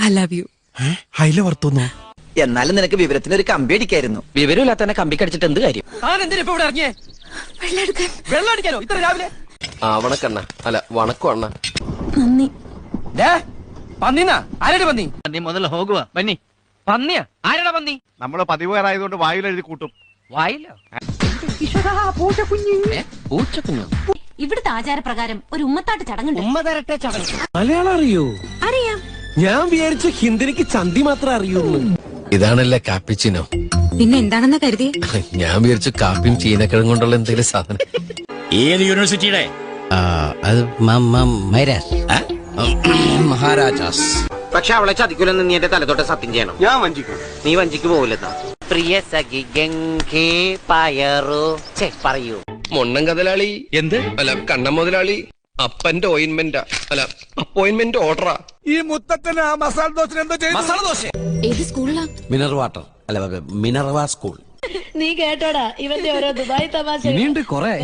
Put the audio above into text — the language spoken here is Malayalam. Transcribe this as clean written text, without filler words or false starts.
I love you. ഹൈല വർത്തുന്നു. എന്നാലും നിനക്ക് വിവരത്തിന് ഒരു കമ്പി അടിക്കായിരുന്നു. വിവരമില്ലാത്ത തന്നെ കമ്പി കടിച്ചിട്ട് എന്ത് കാര്യം? വെള്ളം ഇത്ര രാവിലെ വണക്കണ്ണ അല്ല വണക്കം അണ്ണ. നന്ദി. പന്നിന്നാ? ആരുടെ പന്നി? പന്നി മുതൽ ഹോകുക പന്നി. പന്നിയാ? ആരുടെ പന്നി? നമ്മള് പതിവുകാരായതുകൊണ്ട് വായിൽ എഴുതി കൂട്ടും. വായില്ലോ? പൂച്ചക്കുഞ്ഞു. ഇവിടുത്തെ ആചാരപ്രകാരം ഒരു ഉമ്മത്താട്ട് ചടങ്ങുണ്ട്. ഉമ്മ തരട്ടെ ചടങ്ങ്. മലയാളം അറിയോ? അറിയാം. ഞാൻ വിചാരിച്ച ഹിന്ദിക്ക് ചന്തി മാത്രം അറിയൂന്ന്. ഇതാണല്ലേ കാപ്പിച്ചിനോ? പിന്നെ എന്താണെന്ന് കരുതി? ഞാൻ വിചാരിച്ചു കാപ്പിയും ചീനക്കിഴങ്ങ് കൊണ്ടുള്ള എന്തെങ്കിലും സാധനം. ഏത് യൂണിവേഴ്സിറ്റിയുടെ? അത് മഹാരാജാസ്. പക്ഷെ അവളെ ചതിക്കൂലെന്ന് നീ എന്റെ തലത്തോട്ട് സത്യം ചെയ്യണം. ഞാൻ വഞ്ചിക്കും. നീ വഞ്ചിക്ക് പോകില്ലെന്നാ. പ്രിയ സഖി ഗംഗേ പയറു പറയൂ. മൊണ്ണൻ കതലാളി. എന്ത്? അല്ല കണ്ണൻ മുതലാളി. അപ്പന്റെ ഓയിൻമെന്റാ അല്ല അപ്പോയിന്റ്മെന്റ് ഓർഡറാ. ഈ മുത്തച്ഛന് ആ മസാല ദോശ എന്താ ചെയ്യുന്നത്? ഏത് സ്കൂളിലാ? മിനർവാട്ടർ അല്ല മിനർവ സ്കൂൾ. നീ കേട്ടോടാ ഇവന്റെ ഓരോ ദുബായ് തമാശ. ഇനിയുണ്ട് കൊറേ.